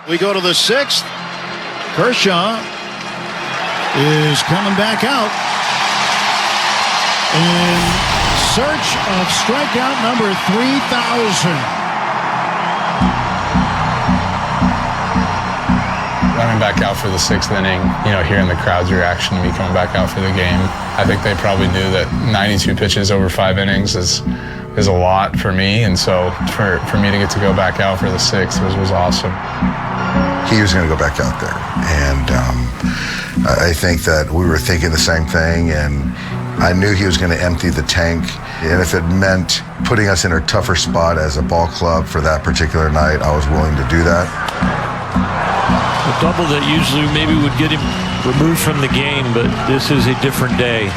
We go to the sixth. Kershaw is coming back out in search of strikeout number 3,000. Running back out for the sixth inning, hearing the crowd's reaction to me coming back out for the game. I think they probably knew that 92 pitches over 5 innings is a lot for me, and so for me to get to go back out for the sixth was awesome. He was going to go back out there, and I think that we were thinking the same thing, and I knew he was going to empty the tank, and if it meant putting us in a tougher spot as a ball club for that particular night, I was willing to do that. A double that usually maybe would get him removed from the game, but this is a different day.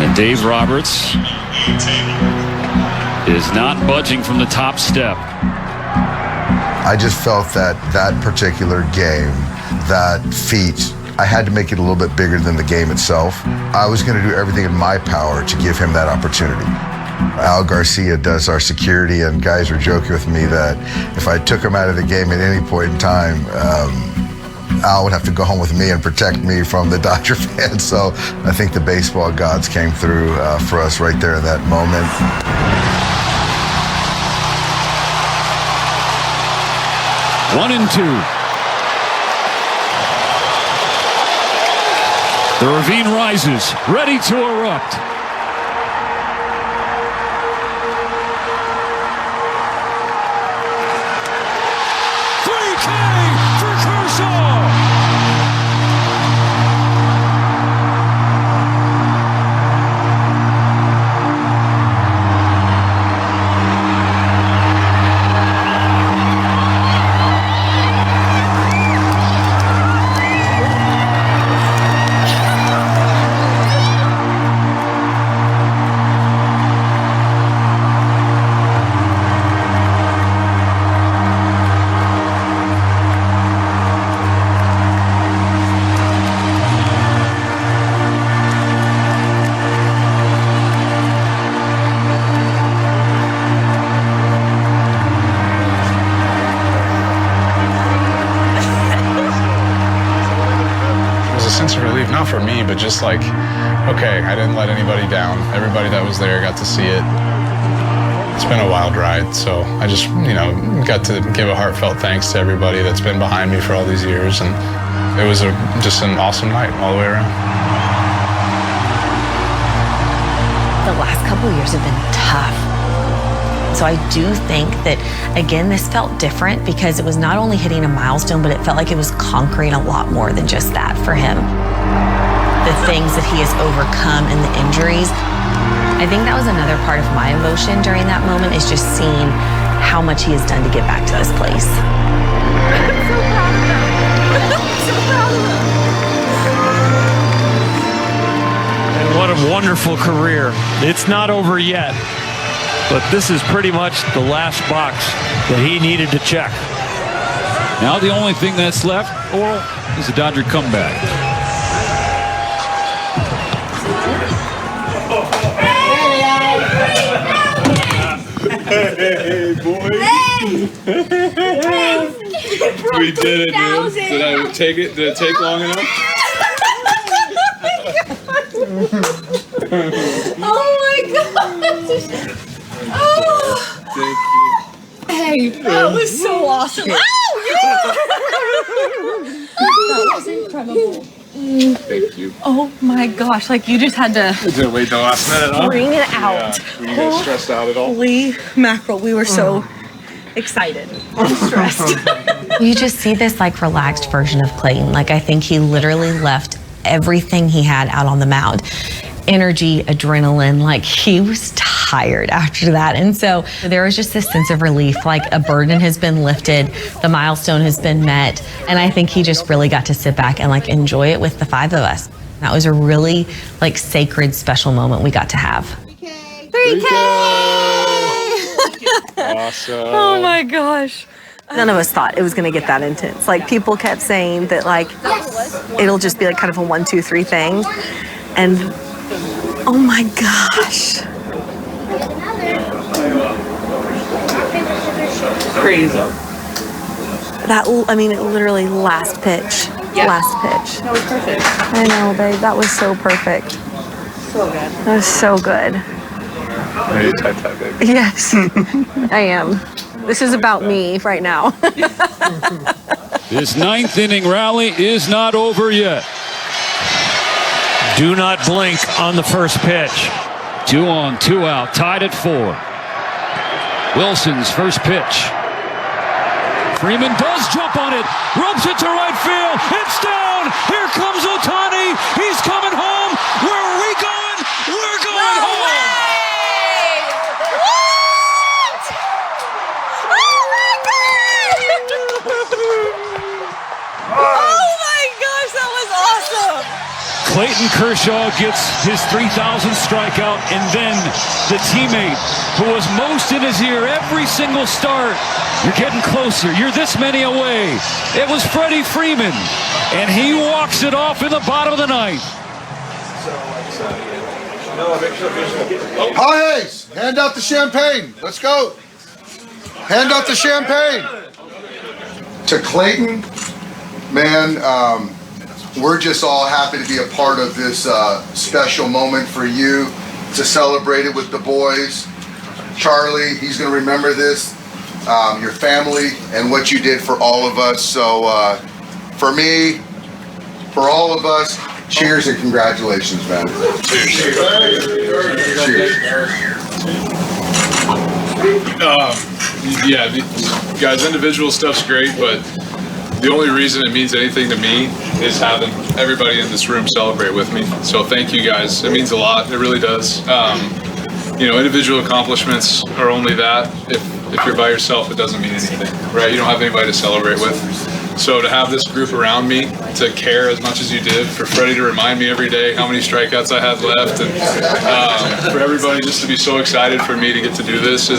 And Dave Roberts is not budging from the top step. I just felt that particular game, that feat, I had to make it a little bit bigger than the game itself. I was going to do everything in my power to give him that opportunity. Al Garcia does our security, and guys were joking with me that if I took him out of the game at any point in time, Al would have to go home with me and protect me from the Dodger fans. So I think the baseball gods came through for us right there in that moment. 1-2. The ravine rises, ready to erupt. Not for me, but just like, okay, I didn't let anybody down. Everybody that was there got to see it. It's been a wild ride, so I just, got to give a heartfelt thanks to everybody that's been behind me for all these years, and it was just an awesome night all the way around. The last couple of years have been tough. So I do think that, again, this felt different because it was not only hitting a milestone, but it felt like it was conquering a lot more than just that for him. The things that he has overcome and the injuries. I think that was another part of my emotion during that moment, is just seeing how much he has done to get back to this place. I'm so proud of him. I'm so proud of him. And what a wonderful career. It's not over yet, but this is pretty much the last box that he needed to check. Now the only thing that's left, Oral, is a Dodger comeback. Hey, boy. Hey. We did it, dude. Did it take long enough? Oh my gosh. Oh. Thank you. Hey, that was so awesome. Oh, yeah. That was incredible. Thank you. Oh my gosh, like you just had to Didn't wait till last minute, huh? bring it out. Yeah. Were you guys stressed out at all? Holy mackerel, we were so excited and stressed. You just see this like relaxed version of Clayton. Like I think he literally left everything he had out on the mound. Energy, adrenaline, like he was tired after that. And so there was just this sense of relief, like a burden has been lifted, the milestone has been met. And I think he just really got to sit back and like enjoy it with the five of us. That was a really like sacred, special moment we got to have. 3K! Awesome. Oh my gosh. None of us thought it was going to get that intense. Like people kept saying that like it'll just be like kind of a 1, 2, 3 thing. And oh my gosh. Crazy. I mean, it literally last pitch. Yeah. Last pitch. That was perfect. I know, babe. That was so perfect. So good. That was so good. Are you tight, baby? Yes, I am. This is about me right now. This ninth inning rally is not over yet. Do not blink on the first pitch. 2 on, 2 out, tied at 4. Wilson's first pitch. Freeman does jump on it, ropes it to right field. It's down. Here comes Ohtani. He's coming home. Where are we going? We're going home. Oh my gosh, that was awesome! Clayton Kershaw gets his 3,000th strikeout, and then the teammate who was most in his ear every single start. You're getting closer. You're this many away. It was Freddie Freeman, and he walks it off in the bottom of the ninth. Hayes, hand out the champagne. Let's go. Hand out the champagne. To Clayton, man, we're just all happy to be a part of this special moment for you, to celebrate it with the boys. Charlie, he's going to remember this, your family, and what you did for all of us. So for me, for all of us, cheers and congratulations, man. Cheers. Cheers. Yeah, guys, individual stuff's great, but the only reason it means anything to me is having everybody in this room celebrate with me. So thank you guys. It means a lot. It really does. Individual accomplishments are only that. If you're by yourself, it doesn't mean anything, right? You don't have anybody to celebrate with. So to have this group around me, to care as much as you did, for Freddie to remind me every day how many strikeouts I had left, and for everybody just to be so excited for me to get to do this,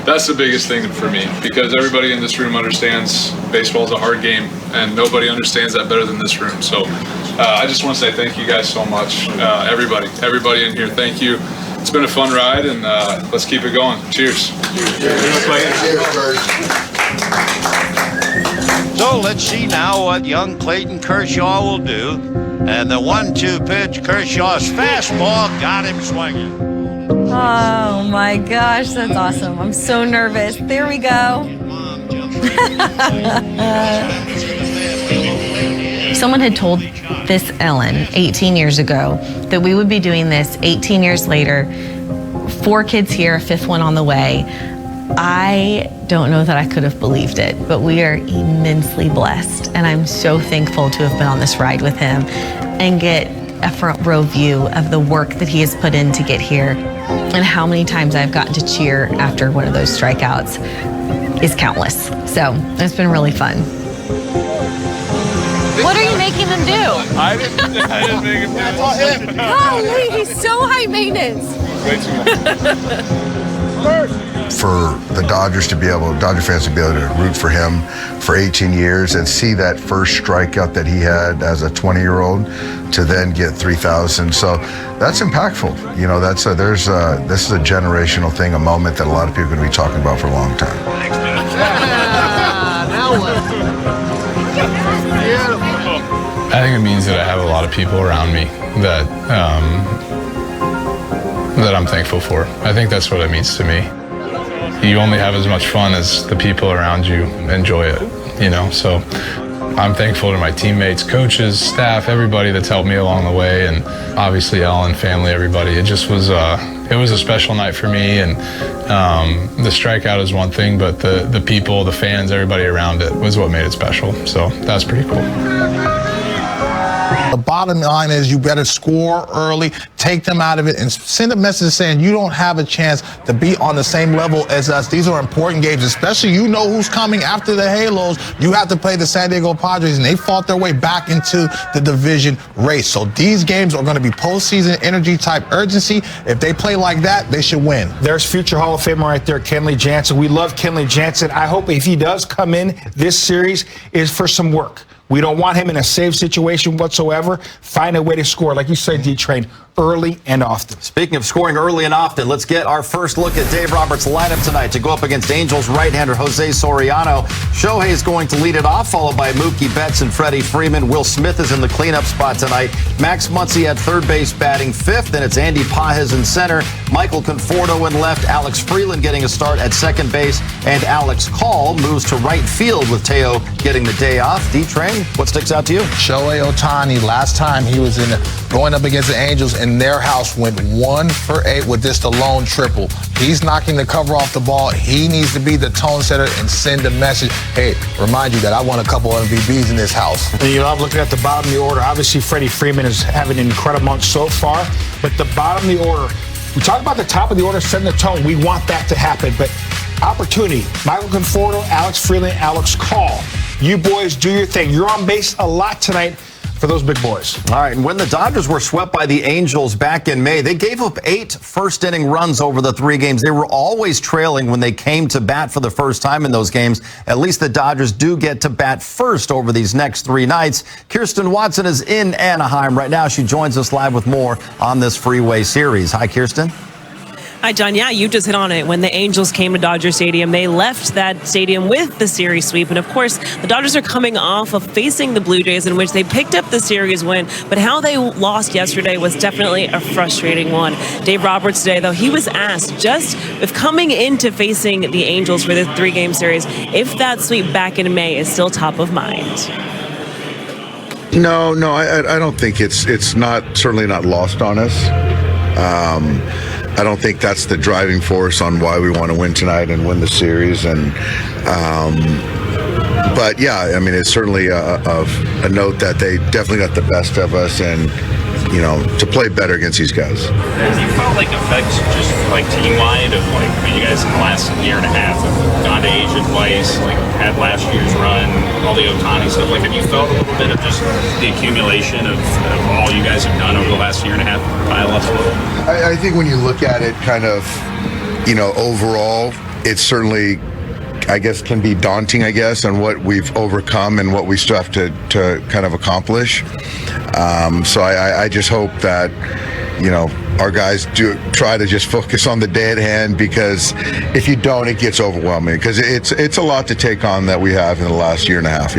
that's the biggest thing for me, because everybody in this room understands baseball is a hard game, and nobody understands that better than this room. So I just want to say thank you guys so much. Everybody in here, thank you. It's been a fun ride, and let's keep it going. Cheers. So let's see now what young Clayton Kershaw will do. And the 1-2 pitch, Kershaw's fastball got him swinging. Oh my gosh, that's awesome. I'm so nervous. There we go. Someone had told this Ellen 18 years ago that we would be doing this 18 years later. 4 kids here, a 5th one on the way. I don't know that I could have believed it, but we are immensely blessed. And I'm so thankful to have been on this ride with him and get a front row view of the work that he has put in to get here. And how many times I've gotten to cheer after one of those strikeouts is countless. So it's been really fun. What are you making them do? I didn't make him do it. Golly, he's so high maintenance. Way too much. For the Dodger fans to be able to root for him for 18 years and see that first strikeout that he had as a 20-year-old to then get 3,000. So that's impactful. This is a generational thing, a moment that a lot of people are going to be talking about for a long time. I think it means that I have a lot of people around me that I'm thankful for. I think that's what it means to me. You only have as much fun as the people around you enjoy it, So I'm thankful to my teammates, coaches, staff, everybody that's helped me along the way, and obviously Ellen, family, everybody. It just was a special night for me, and the strikeout is one thing, but the people, the fans, everybody around it was what made it special. So that's pretty cool. The bottom line is you better score early, take them out of it, and send a message saying you don't have a chance to be on the same level as us. These are important games, especially who's coming after the Halos. You have to play the San Diego Padres, and they fought their way back into the division race. So these games are going to be postseason energy type urgency. If they play like that, they should win. There's future Hall of Famer right there, Kenley Jansen. We love Kenley Jansen. I hope if he does come in this series is for some work. We don't want him in a safe situation whatsoever. Find a way to score, like you said, D-Train, early and often. Speaking of scoring early and often, let's get our first look at Dave Roberts' lineup tonight to go up against Angels right-hander Jose Soriano. Shohei is going to lead it off, followed by Mookie Betts and Freddie Freeman. Will Smith is in the cleanup spot tonight. Max Muncy at third base batting fifth, and it's Andy Pages in center. Michael Conforto in left. Alex Freeland getting a start at second base, and Alex Call moves to right field with Teo getting the day off. D-Train, what sticks out to you? Shohei Ohtani, last time he was going up against the Angels in their house, went 1 for 8 with just a lone triple. He's knocking the cover off the ball. He needs to be the tone setter and send a message. Hey, remind you that I won a couple of MVPs in this house. And, I'm looking at the bottom of the order. Obviously, Freddie Freeman is having an incredible month so far. But the bottom of the order, we talk about the top of the order, setting the tone. We want that to happen. But opportunity, Michael Conforto, Alex Freeland, Alex Call. You boys do your thing. You're on base a lot tonight for those big boys. All right, and when the Dodgers were swept by the Angels back in May, they gave up 8 first-inning runs over the 3 games. They were always trailing when they came to bat for the first time in those games. At least the Dodgers do get to bat first over these next 3 nights. Kirsten Watson is in Anaheim right now. She joins us live with more on this Freeway Series. Hi, Kirsten. Hi, John. Yeah, you just hit on it. When the Angels came to Dodger Stadium, they left that stadium with the series sweep. And, of course, the Dodgers are coming off of facing the Blue Jays, in which they picked up the series win. But how they lost yesterday was definitely a frustrating one. Dave Roberts today, though, he was asked just if coming into facing the Angels for this 3-game series, if that sweep back in May is still top of mind. No, I don't think it's not, certainly not lost on us. I don't think that's the driving force on why we want to win tonight and win the series. And but yeah, I mean, it's certainly a note that they definitely got the best of us, and to play better against these guys. Have you felt like effects just like team-wide of like you guys in the last year and a half have gone to Asia twice, like had last year's run, all the Ohtani stuff? Like, have you felt a little bit of just the accumulation of all you guys have done over the last year and a half pile up a little? I think when you look at it kind of, overall, it's certainly, I guess, can be daunting, and what we've overcome and what we still have to kind of accomplish. So I just hope that, our guys do try to just focus on the day at hand, because if you don't, it gets overwhelming, because it's a lot to take on that we have in the last year and a half,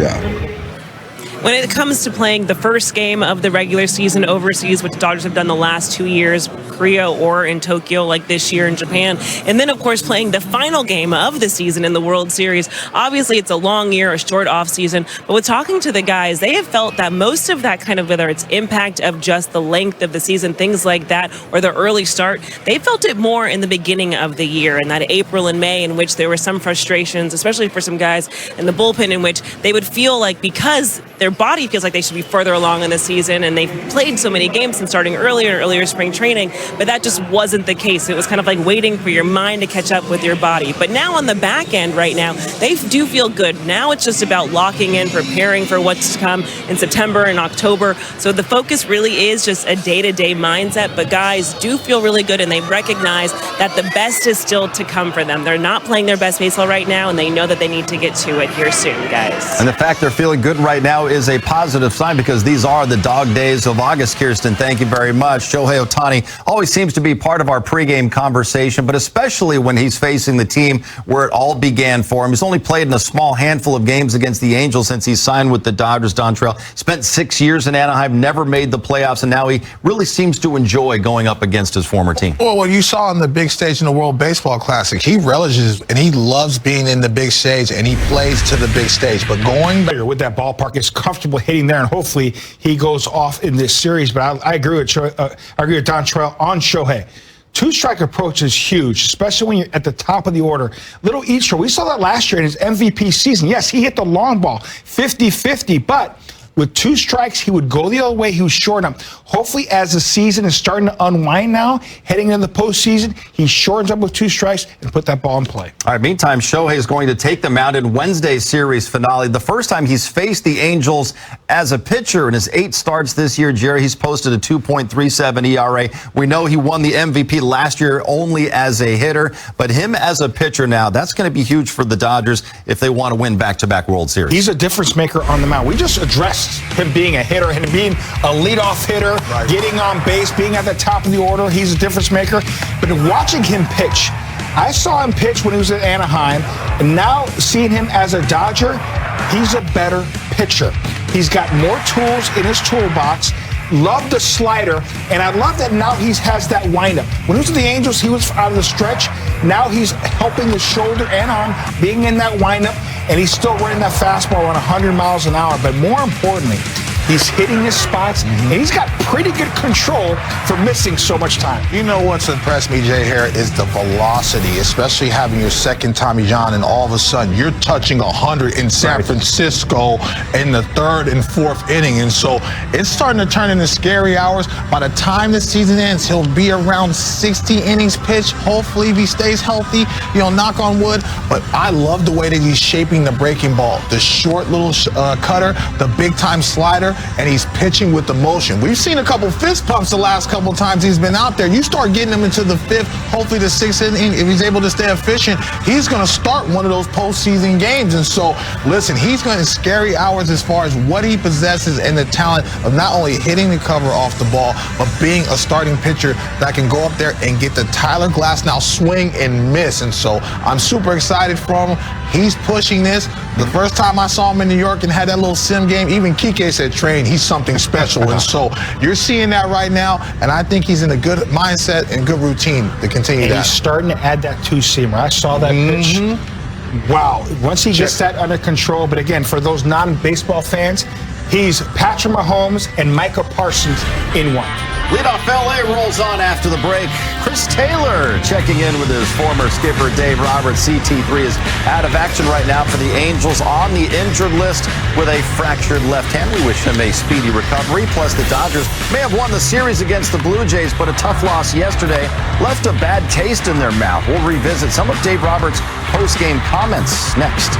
When it comes to playing the first game of the regular season overseas, which the Dodgers have done the last 2 years, Korea or in Tokyo like this year in Japan, and then, of course, playing the final game of the season in the World Series, obviously it's a long year, a short off season, but with talking to the guys, they have felt that most of that kind of, whether it's impact of just the length of the season, things like that, or the early start, they felt it more in the beginning of the year, in that April and May, in which there were some frustrations, especially for some guys in the bullpen, in which they would feel like because their body feels like they should be further along in the season, and they've played so many games and starting earlier spring training, but that just wasn't the case. It was kind of like waiting for your mind to catch up with your body. But now on the back end right now, they do feel good. Now it's just about locking in, preparing for what's to come in September and October. So the focus really is just a day-to-day mindset, but guys do feel really good, and they recognize that the best is still to come for them. They're not playing their best baseball right now, and they know that they need to get to it here soon, guys. And the fact they're feeling good right now is a positive sign, because these are the dog days of August. Kirsten, thank you very much. Shohei Ohtani always seems to be part of our pregame conversation, but especially when he's facing the team where it all began for him. He's only played in a small handful of games against the Angels since he signed with the Dodgers. Dontrell spent 6 years in Anaheim, never made the playoffs, and now he really seems to enjoy going up against his former team. Well, what you saw on the big stage in the World Baseball Classic, he relishes and he loves being in the big stage, and he plays to the big stage. But going back with that ballpark, is comfortable hitting there, and hopefully he goes off in this series. But I agree with Dontrell on Shohei. 2-strike approach is huge, especially when you're at the top of the order. Little Easter, we saw that last year in his MVP season. Yes, he hit the long ball, 50-50, but with 2 strikes, he would go the other way. He was short up. Hopefully, as the season is starting to unwind now, heading into the postseason, he shortens up with 2 strikes and put that ball in play. All right, meantime, Shohei is going to take the mound in Wednesday's series finale. The first time he's faced the Angels as a pitcher in his 8 starts this year. Jerry, he's posted a 2.37 ERA. We know he won the MVP last year only as a hitter, but him as a pitcher now, that's going to be huge for the Dodgers if they want to win back-to-back World Series. He's a difference maker on the mound. We just addressed just him being a hitter and being a leadoff hitter, getting on base, being at the top of the order. He's a difference maker. But watching him pitch, I saw him pitch when he was at Anaheim, and now seeing him as a Dodger, he's a better pitcher. He's got more tools in his toolbox. Love the slider, and I love that now he has that windup. When he was with the Angels, he was out of the stretch. Now he's helping the shoulder and arm, being in that windup, and he's still running that fastball around 100 miles an hour. But more importantly, he's hitting his spots, and he's got pretty good control for missing so much time. You know what's impressed me, Jay Hare, is the velocity, especially having your second Tommy John, and all of a sudden you're touching 100 in San Francisco in the third and fourth inning. And so it's starting to turn into scary hours. By the time the season ends, he'll be around 60 innings pitched. Hopefully, if he stays healthy, knock on wood. But I love the way that he's shaping the breaking ball. The short little cutter, the big time slider, and he's pitching with emotion. We've seen a couple fist pumps the last couple times he's been out there. You start getting him into the fifth, hopefully the sixth inning. If he's able to stay efficient, he's going to start one of those postseason games. And so, listen, he's going to scary hours as far as what he possesses and the talent of not only hitting the cover off the ball, but being a starting pitcher that can go up there and get the Tyler Glasnow swing and miss. And so I'm super excited for him. He's pushing this. The first time I saw him in New York and had that little sim game, even Kike said, Train, he's something special. And so you're seeing that right now, and I think he's in a good mindset and good routine to continue that. He's starting to add that two-seamer. I saw that pitch. Wow. Once he gets that under control, but again, for those non-baseball fans, he's Patrick Mahomes and Micah Parsons in one. Leadoff LA rolls on after the break. Chris Taylor checking in with his former skipper Dave Roberts. CT3 is out of action right now for the Angels, on the injured list with a fractured left hand. We wish him a speedy recovery. Plus, the Dodgers may have won the series against the Blue Jays, but a tough loss yesterday left a bad taste in their mouth. We'll revisit some of Dave Roberts' post-game comments next.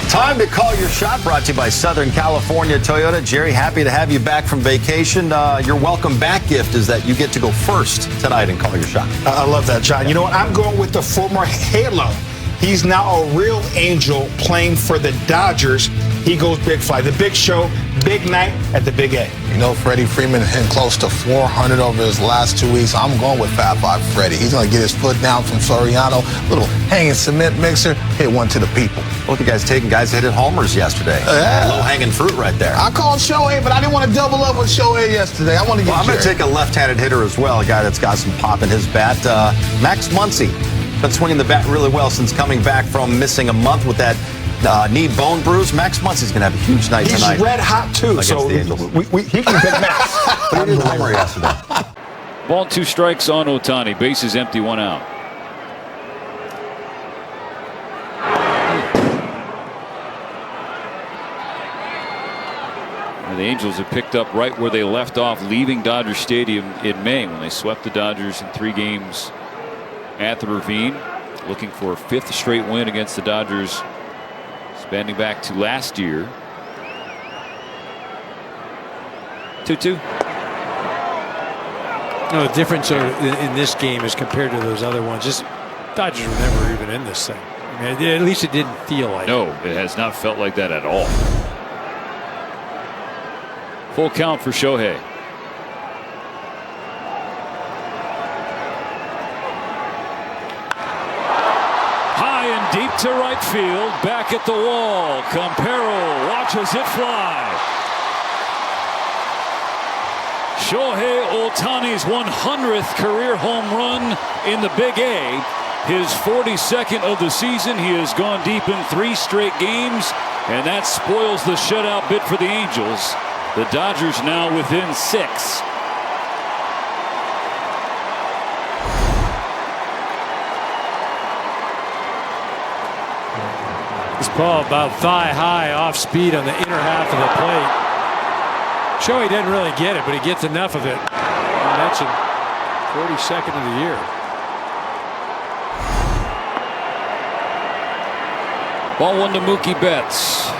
Time to call your shot, brought to you by Southern California Toyota. Jerry, happy to have you back from vacation. Your welcome back gift is that you get to go first tonight and call your shot. I love that, John. You know what? I'm going with the former Halo. He's now a real Angel playing for the Dodgers. He goes Big Fly. The big show, big night at the Big A. Freddie Freeman hit close to 400 over his last 2 weeks. I'm going with Fat Five Freddie. He's going to get his foot down from Soriano. Little hanging cement mixer, hit one to the people. Look, you guys taking guys that hit homers yesterday. Low-hanging fruit right there. I called Shohei, but I didn't want to double up with Shohei yesterday. I want to get I'm going to take a left-handed hitter as well, a guy that's got some pop in his bat. Max Muncy. Been swinging the bat really well since coming back from missing a month with that knee bone bruise. Max Muncy's going to have a huge night tonight. He's red hot, too. So he can pick Max. But he did homer yesterday. Ball, 2 strikes on Ohtani. Bases empty, 1 out. The Angels have picked up right where they left off, leaving Dodger Stadium in May when they swept the Dodgers in 3 games at the Ravine, looking for a 5th straight win against the Dodgers, spanning back to last year. 2-2. No, the difference in this game as compared to those other ones, just Dodgers were never even in this thing. I mean, at least it didn't feel like No, it has not felt like that at all. Full count for Shohei. High and deep to right field. Back at the wall. Campero watches it fly. Shohei Ohtani's 100th career home run in the Big A. His 42nd of the season. He has gone deep in 3 straight games, and that spoils the shutout bid for the Angels. The Dodgers now within 6. this ball about thigh high off speed on the inner half of the plate. Shohei doesn't really get it, but he gets enough of it. I mentioned 42nd of the year. Ball 1 to Mookie Betts.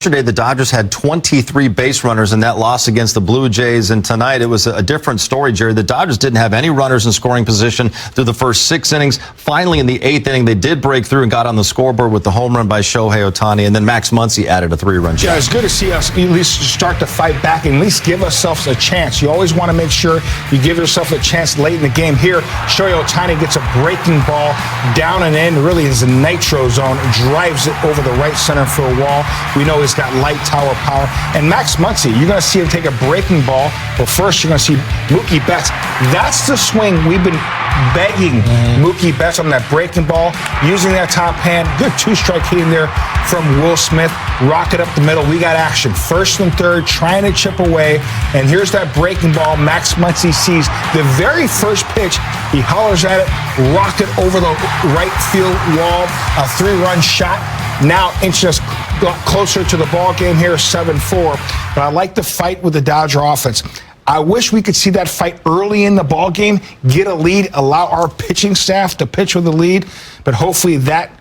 yesterday, the Dodgers had 23 base runners in that loss against the Blue Jays. And tonight, it was a different story, Jerry. The Dodgers didn't have any runners in scoring position through the first 6 innings. Finally, in the 8th inning, they did break through and got on the scoreboard with the home run by Shohei Ohtani. And then Max Muncy added a 3-run shot. Yeah, it's good to see us at least start to fight back and at least give ourselves a chance. You always want to make sure you give yourself a chance late in the game. Here, Shohei Ohtani gets a breaking ball down and in, really is a nitro zone, drives it over the right center field wall. We know he's got light tower power. And Max Muncy, you're going to see him take a breaking ball. But first, you're going to see Mookie Betts. That's the swing we've been begging Mookie Betts on that breaking ball, using that top hand. Good 2-strike hitting there from Will Smith. Rocket up the middle. We got action. First and third, trying to chip away. And here's that breaking ball. Max Muncy sees the very first pitch. He hollers at it, rocket over the right field wall, a 3-run shot. Now inches closer to the ball game here, 7-4. But I like the fight with the Dodger offense. I wish we could see that fight early in the ball game, get a lead, allow our pitching staff to pitch with a lead. But hopefully that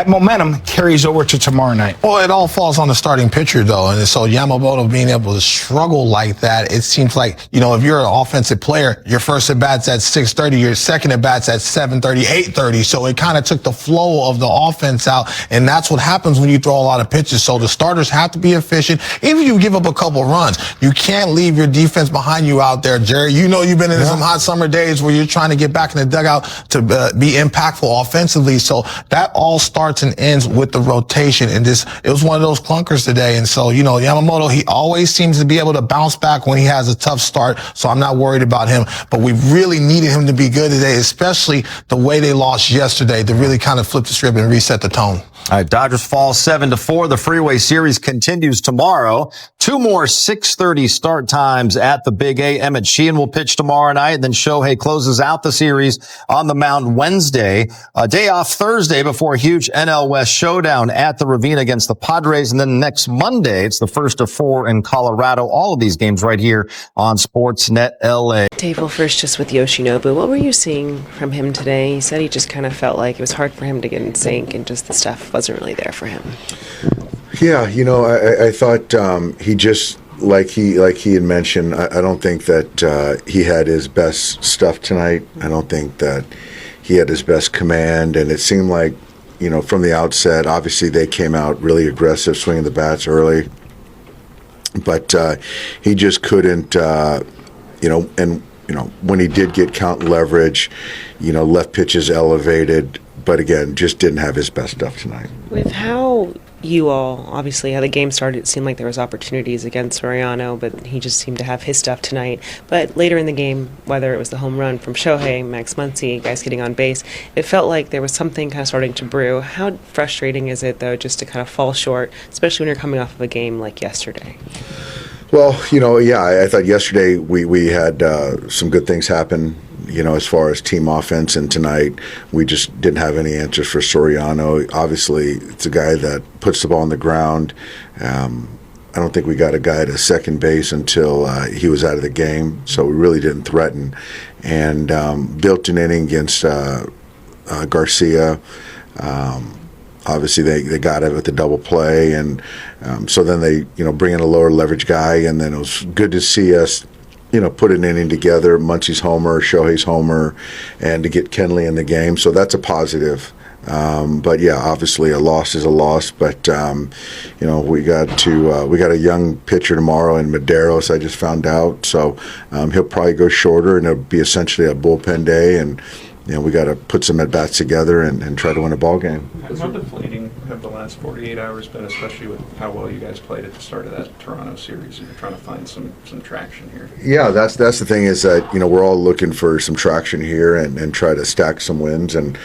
momentum carries over to tomorrow night. Well, it all falls on the starting pitcher, though. And so Yamamoto being able to struggle like that, it seems like, if you're an offensive player, your first at-bat's at 6:30, your second at-bat's at 7:30, 8:30. So it kind of took the flow of the offense out. And that's what happens when you throw a lot of pitches. So the starters have to be efficient. Even if you give up a couple runs, you can't leave your defense behind you out there, Jerry. You've been in some hot summer days where you're trying to get back in the dugout to be impactful offensively. So that all starts and ends with the rotation, and it was one of those clunkers today. And so, Yamamoto, he always seems to be able to bounce back when he has a tough start, so I'm not worried about him. But we really needed him to be good today, especially the way they lost yesterday, to really kind of flip the script and reset the tone. All right, Dodgers fall 7-4. The Freeway Series continues tomorrow. 2 more 6:30 start times at the Big A. Emmett Sheehan will pitch tomorrow night, and then Shohei closes out the series on the mound Wednesday. A day off Thursday before a huge NL West showdown at the Ravine against the Padres, and then next Monday, it's the first of 4 in Colorado. All of these games right here on Sportsnet LA. Dave, well, first just with Yoshinobu, what were you seeing from him today? He said he just kind of felt like it was hard for him to get in sync, and just the stuff wasn't really there for him. Yeah, I thought he just, like he had mentioned, I don't think that he had his best stuff tonight. I don't think that he had his best command, and it seemed like, from the outset, obviously they came out really aggressive, swinging the bats early, but he just couldn't, when he did get count leverage, left pitches elevated, but again, just didn't have his best stuff tonight. With how you all, obviously, how the game started, it seemed like there was opportunities against Soriano, but he just seemed to have his stuff tonight. But later in the game, whether it was the home run from Shohei, Max Muncy, guys getting on base, it felt like there was something kind of starting to brew. How frustrating is it, though, just to kind of fall short, especially when you're coming off of a game like yesterday? Well, I thought yesterday we had some good things happen, as far as team offense, and tonight we just didn't have any answers for Soriano. Obviously, it's a guy that puts the ball on the ground. I don't think we got a guy to second base until he was out of the game, so we really didn't threaten. And built an inning against Garcia. Obviously, they got it with the double play, and so then they, bring in a lower leverage guy, and then it was good to see us, put an inning together, Muncy's homer, Shohei's homer, and to get Kenley in the game. So that's a positive. But yeah, obviously a loss is a loss. But we got a young pitcher tomorrow in Medeiros. I just found out, so he'll probably go shorter, and it'll be essentially a bullpen day. And we got to put some at bats together and try to win a ball game. How deflating have the last 48 hours been, especially with how well you guys played at the start of that Toronto series, and you're trying to find some traction here? Yeah, that's the thing, is that we're all looking for some traction here and try to stack some wins. And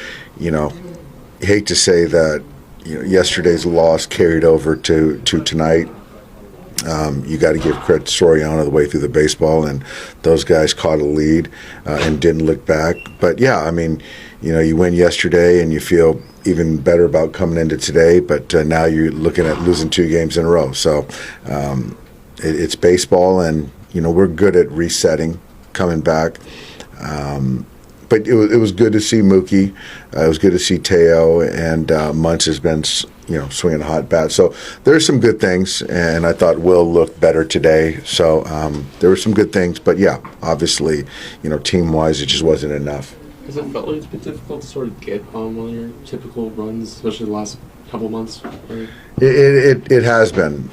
hate to say that yesterday's loss carried over to tonight. You got to give credit to Soriano the way through the baseball, and those guys caught a lead and didn't look back. But yeah, I mean, you win yesterday and you feel even better about coming into today, but now you're looking at losing 2 games in a row. So it's baseball, and we're good at resetting, coming back. But it was good to see Mookie. It was good to see Teo, and Muntz has been swinging a hot bat. So there's some good things, and I thought Will looked better today. So there were some good things, but yeah, obviously, team-wise, it just wasn't enough. Has it felt like it's been difficult to sort of get on one of your typical runs, especially the last couple months? It has been.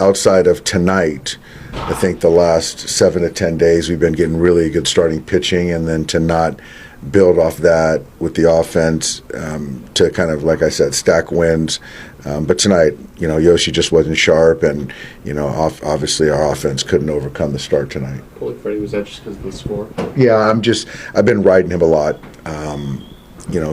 Outside of tonight, I think the last 7 to 10 days we've been getting really good starting pitching, and then to not build off that with the offense to kind of, like I said, stack wins. But tonight, Yoshi just wasn't sharp, and obviously our offense couldn't overcome the start tonight. Freddie, was that just because of the score? Yeah, I've been riding him a lot.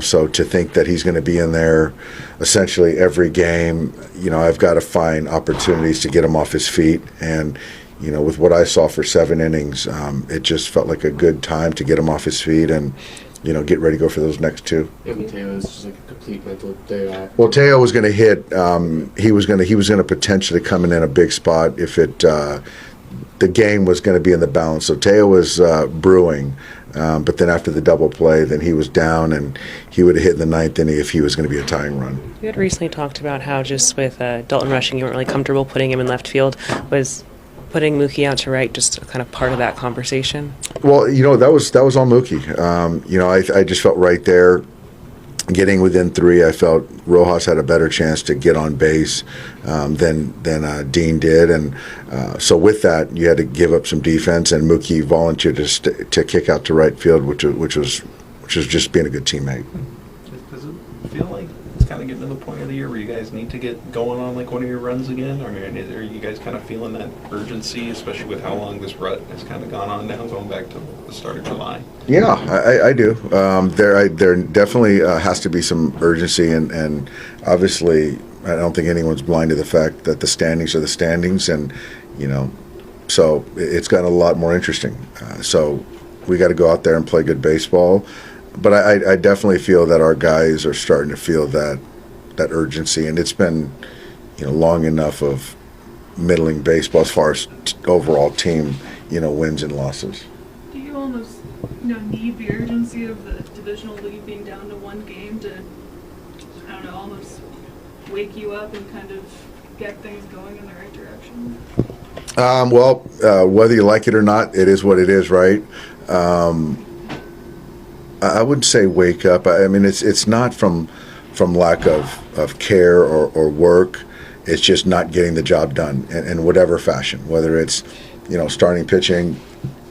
So to think that he's going to be in there essentially every game, I've got to find opportunities to get him off his feet. And, with what I saw for 7 innings, it just felt like a good time to get him off his feet and, get ready to go for those next 2. Yeah, Teo is just like a complete mental day off. Well, Teo was going to hit. He was going to potentially come in a big spot if the game was going to be in the balance. So Teo was brewing. But then after the double play, then he was down, and he would have hit in the 9th inning if he was going to be a tying run. You had recently talked about how just with Dalton rushing, you weren't really comfortable putting him in left field. Was putting Mookie out to right just kind of part of that conversation? Well, that was all Mookie. I just felt right there. Getting within 3, I felt Rojas had a better chance to get on base than Dean did, and so with that, you had to give up some defense, and Mookie volunteered to kick out to right field, which was just being a good teammate. Does it feel like it's kind of getting to the point of the year where you guys need to get going on like one of your runs again, or are you guys kind of feeling that urgency, especially with how long this rut has kind of gone on now, going back to the start of July? Yeah, I do. There definitely has to be some urgency, and obviously I don't think anyone's blind to the fact that the standings are the standings, and so it's gotten a lot more interesting. So we got to go out there and play good baseball, but I definitely feel that our guys are starting to feel that urgency, and it's been long enough of middling baseball as far as overall team wins and losses. Do you almost need the urgency of the divisional lead being down to 1 game to, almost wake you up and kind of get things going in the right direction? Whether you like it or not, it is what it is, right? I wouldn't say wake up. I mean, it's not from lack of care or work. It's just not getting the job done in whatever fashion, whether it's starting pitching,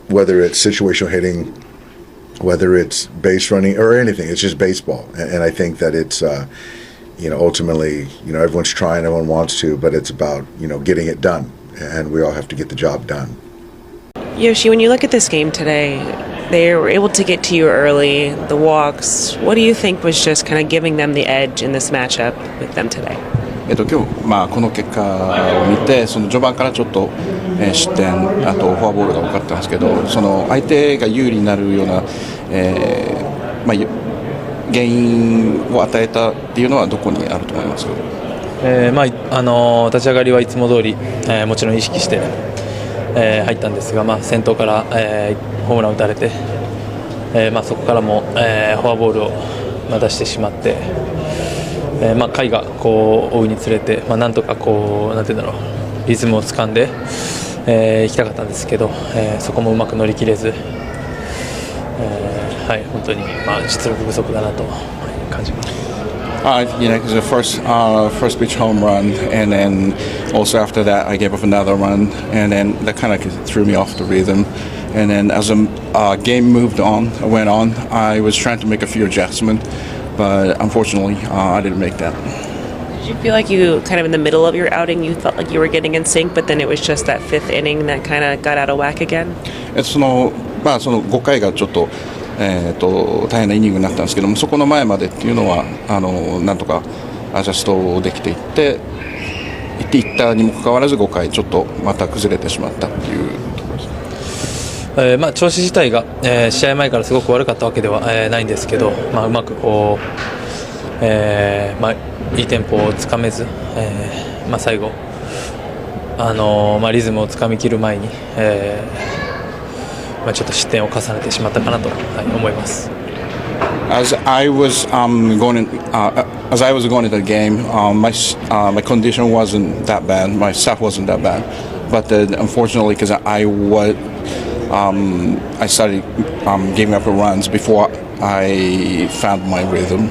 whether it's situational hitting, whether it's base running or anything. It's just baseball, and I think that it's ultimately everyone's trying, everyone wants to, but it's about getting it done, and we all have to get the job done. Yoshi, when you look at this game today, they were able to get to you early, the walks. What do you think was just kind of giving them the edge in this matchup with them today? 今日、この結果を見て、その序盤からちょっと、失点、あとフォアボールが多かったんですけど、その相手が有利になるような、原因を与えたっていうのはどこにあると思いますか？立ち上がりはいつも通り、もちろん意識して、入ったんですが、先頭から、ホームラン打たれて、そこからも、フォアボールを、出してしまって。回がこう追うにつれて、なんとかこうなんていうんだろうリズムをつかんで、行きたかったんですけど、そこもうまく乗り切れず、本当に実力不足だなと感じます。Because the first pitch home run, and then also after that I gave up another run, and then that kind of threw me off the rhythm. And then as the game went on, I was trying to make a few adjustments. But unfortunately, I didn't make that. Did you feel like you kind of in the middle of your outing, you felt like you were getting in sync, but then it was just that 5th inning that kind of got out of whack again? その5回がちょっと、大変なイニングになったんですけども、そこの前までっていうのはなんとかアジャストできていったにもかかわらず5回ちょっとまた崩れてしまったっていう。調子自体が、試合前からすごく悪かったわけでは、ないんですけど、うまくこう、いいテンポをつかめず、最後、リズムをつかみきる前に、ちょっと失点を重ねてしまったかなと、思います。As I was going as I was going into the game, my condition wasn't that bad. My stuff wasn't that bad, but unfortunately, because I started giving up runs before I found my rhythm.